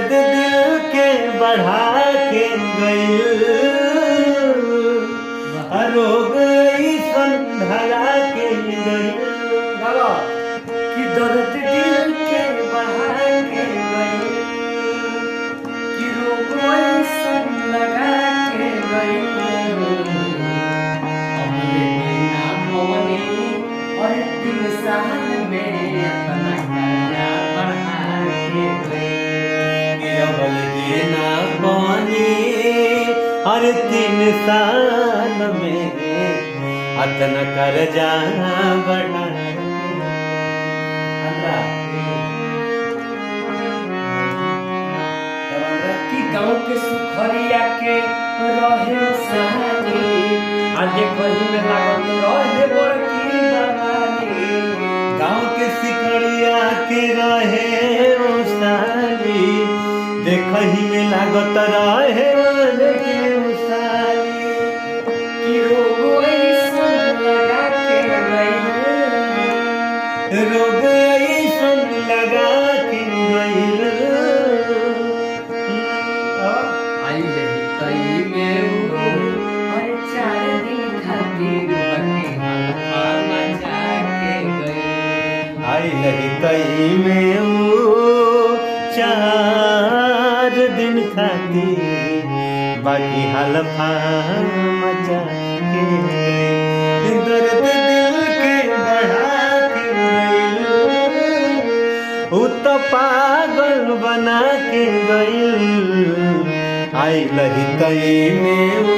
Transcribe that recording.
दिल के बढ़ा के गइल, रोग ऐसन धरा के गइल कि दर्द दिल के बढ़ा के गइल, कि रोग ऐसन लगा के गइल। हमरे बिना मौनी और 3 साल में अपना कर्जा बढ़ा के गइल। अबल देना पानी हर 3 साल में अतना कर्जा बढ़ा कि गाँव के सुखरिया के रहे सहानी, आज कहीं में लागत रहे बड़की बवानी। गाँव के सिकड़िया के रहे उसाली, देखही में लागत रहे के उसाली। कि रोग ऐसन लगा के गइल, रोग ऐसन लगा के गइल। आई रही तई में वो और 4 दिन खातिर बके हल्का मचा के गइल। आई लही तई में वो 4 दिन खातिर बाकी हलफा मचा के गइल। दर्द दिल के बढ़ा के गइल, उ तो पागल बना के गइल। आई लही तई में वो